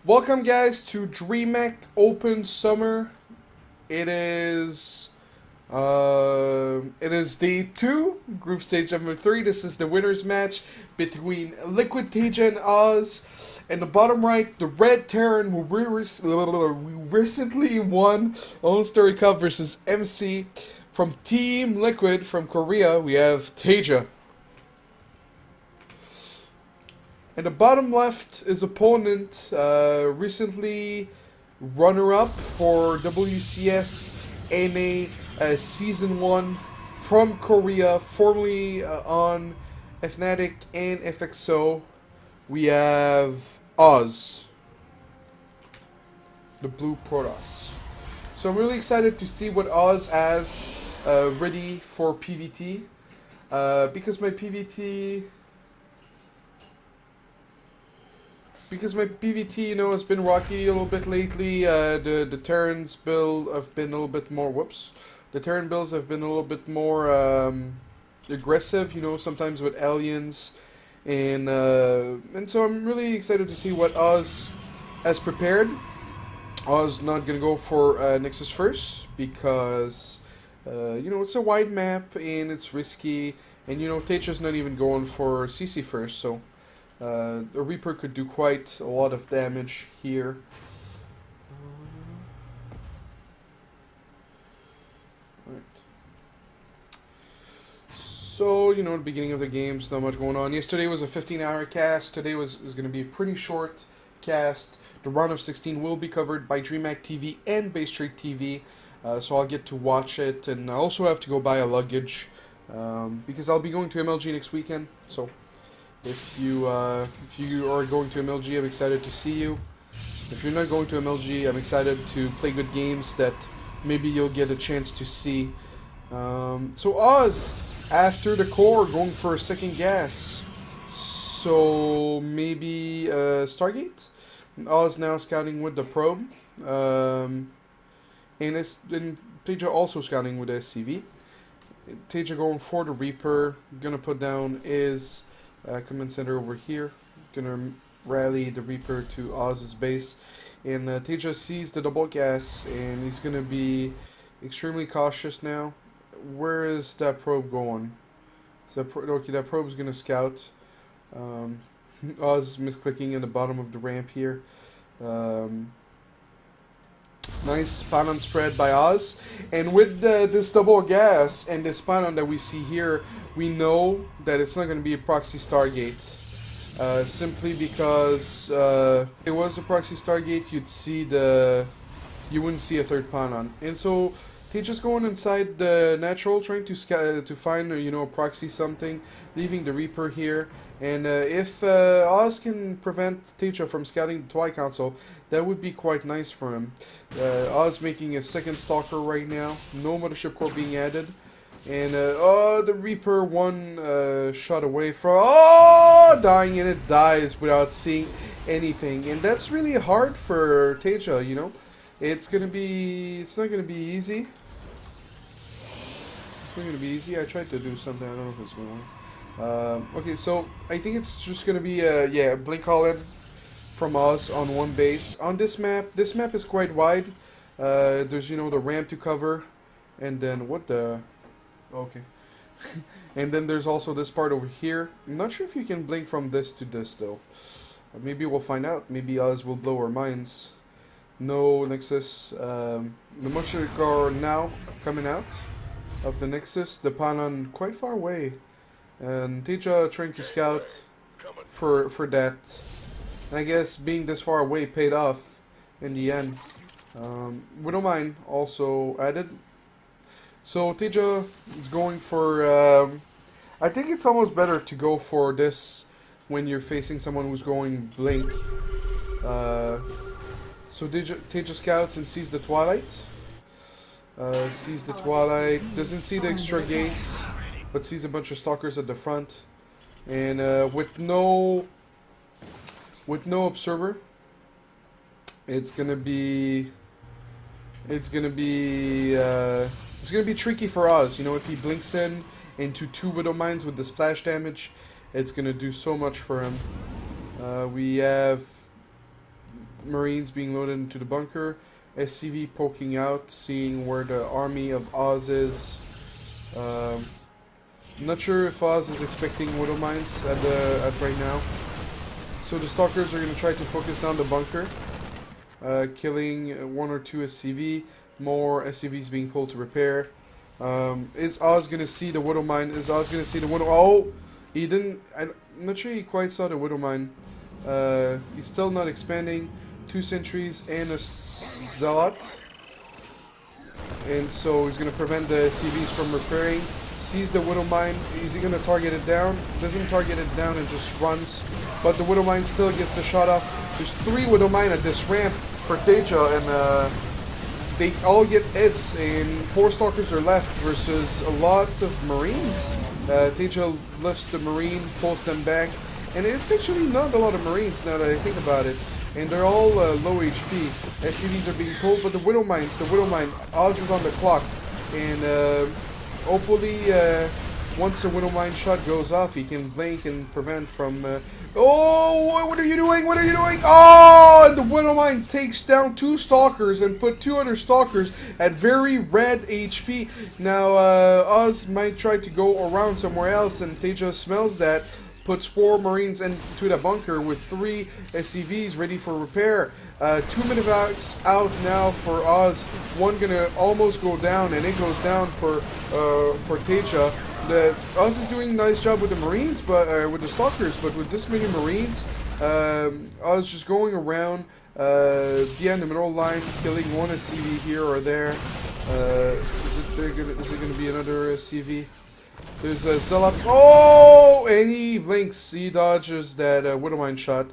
Welcome, guys, to DHOpen Summer. It is day 2, group stage number 3. This is the winners match between Liquid, Taeja, and Oz. In the bottom right, the Red Terran, who we recently won All-Story Cup versus MC. From Team Liquid from Korea, we have Taeja. And the bottom left is opponent, recently runner-up for WCS NA Season 1 from Korea, formerly on Fnatic and FXO. We have Oz, the blue Protoss. So I'm really excited to see what Oz has ready for PvT, because my PvT... has been rocky a little bit lately. The Terran's build have been a little bit more. The Terran builds have been a little bit more aggressive. Sometimes with aliens, and so I'm really excited to see what Oz has prepared. Oz not gonna go for Nexus first because it's a wide map and it's risky, and Taeja's not even going for CC first, so. The Reaper could do quite a lot of damage here. Right. So, the beginning of the game's not much going on. Yesterday was a 15-hour cast. Today is going to be a pretty short cast. The round of 16 will be covered by DreamHack TV and Base Trade TV. So I'll get to watch it, and I also have to go buy a luggage because I'll be going to MLG next weekend. So. If you are going to MLG, I'm excited to see you. If you're not going to MLG, I'm excited to play good games that maybe you'll get a chance to see. So Oz, after the core, going for a second gas. So maybe Stargate. Oz now scouting with the probe, and Taeja also scouting with the SCV. Taeja going for the Reaper. Gonna put down his command center over here. Gonna rally the Reaper to Oz's base, and Taeja sees the double gas, and he's gonna be extremely cautious now. Where is that probe going? Okay, that probe is gonna scout. Oz misclicking in the bottom of the ramp here. Nice Panon spread by Oz, and with this double gas and this Panon that we see here, we know that it's not going to be a proxy Stargate. Simply because if it was a proxy Stargate, you wouldn't see a third Panon. And so Taeja's going inside the natural, trying to find a proxy something, leaving the Reaper here. And if Oz can prevent Taeja from scouting the Twilight Council, that would be quite nice for him. Oz making a second Stalker right now, no Mothership Core being added. And, the Reaper one shot away from... dying, and it dies without seeing anything. And that's really hard for Taeja, It's not gonna be easy. It's not gonna be easy. I tried to do something, I don't know if it's going on. Okay, so I think it's just gonna be a blink all in from Oz on one base. On this map is quite wide. There's the ramp to cover, and then what the... Okay. And then there's also this part over here. I'm not sure if you can blink from this to this though. Maybe we'll find out. Maybe Oz will blow our minds. No Nexus. The Mothership Core now coming out of the Nexus. The Panon quite far away. And Taeja trying to scout for that. And I guess being this far away paid off in the end. Widowmine also added. So Taeja is going for... I think it's almost better to go for this when you're facing someone who's going blink. So Taeja scouts and sees the Twilight. Doesn't see the extra gates, but sees a bunch of Stalkers at the front. And with no Observer, it's gonna be tricky for Oz. If he blinks in into 2 Widow Mines with the splash damage, it's gonna do so much for him. We have Marines being loaded into the bunker. SCV poking out, seeing where the army of Oz is. Not sure if Oz is expecting Widow Mines at right now. So the Stalkers are going to try to focus down the bunker, killing 1 or 2 SCV. More SCVs being pulled to repair. Is Oz going to see the Widow Mine? Is Oz going to see the Widow? Oh, he didn't. I'm not sure he quite saw the Widow Mine. He's still not expanding. 2 sentries and a Zealot. And so he's going to prevent the CVs from repairing. Sees the Widow Mine. Is he going to target it down? Doesn't target it down and just runs. But the Widow Mine still gets the shot off. There's 3 Widow Mine at this ramp for Taeja, and they all get hits, and 4 Stalkers are left versus a lot of Marines. Taeja lifts the Marine, pulls them back, and it's actually not a lot of Marines now that I think about it. And they're all low HP. SCVs are being pulled, but the Widow Mine, Oz is on the clock. And hopefully, once the Widow Mine shot goes off, he can blink and prevent from... oh, what are you doing? What are you doing? Oh, and the Widow Mine takes down 2 Stalkers and put 2 other Stalkers at very red HP. Now, Oz might try to go around somewhere else, and Taeja smells that. Puts 4 Marines into the bunker with 3 SCVs ready for repair. 2 medevacs out now for Oz. 1 gonna almost go down, and it goes down for Taeja. Oz is doing a nice job with the Marines, but with the Stalkers, but with this many Marines, Oz just going around behind the middle line, killing 1 SCV here or there. Is it gonna be another SCV? There's a Zealot. Oh! And he blinks. He dodges that Widow Mine shot.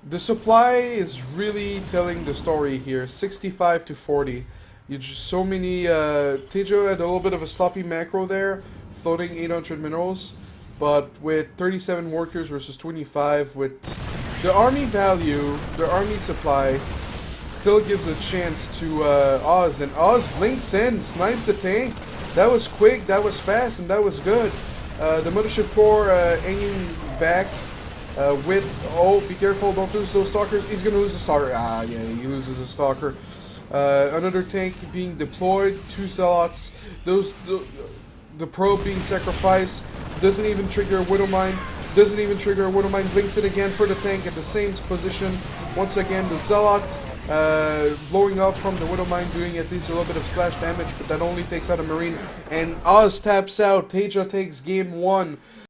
The supply is really telling the story here. 65 to 40. You just so many. Taeja had a little bit of a sloppy macro there, floating 800 minerals. But with 37 workers versus 25, with the army value, the army supply still gives a chance to Oz. And Oz blinks in, snipes the tank. That was quick, that was fast, and that was good. The Mothership Core hanging back with... Oh, be careful, don't lose those Stalkers. He's going to lose a Stalker. Ah, yeah, he loses a Stalker. Another tank being deployed, 2 Zealots. The probe being sacrificed. Doesn't even trigger a Widow Mine. Doesn't even trigger a Widow Mine. Blinks it again for the tank at the same position. Once again, the Zealot blowing up from the Widow Mine, doing at least a little bit of splash damage, but that only takes out a Marine. And Oz taps out. Taeja takes game 1.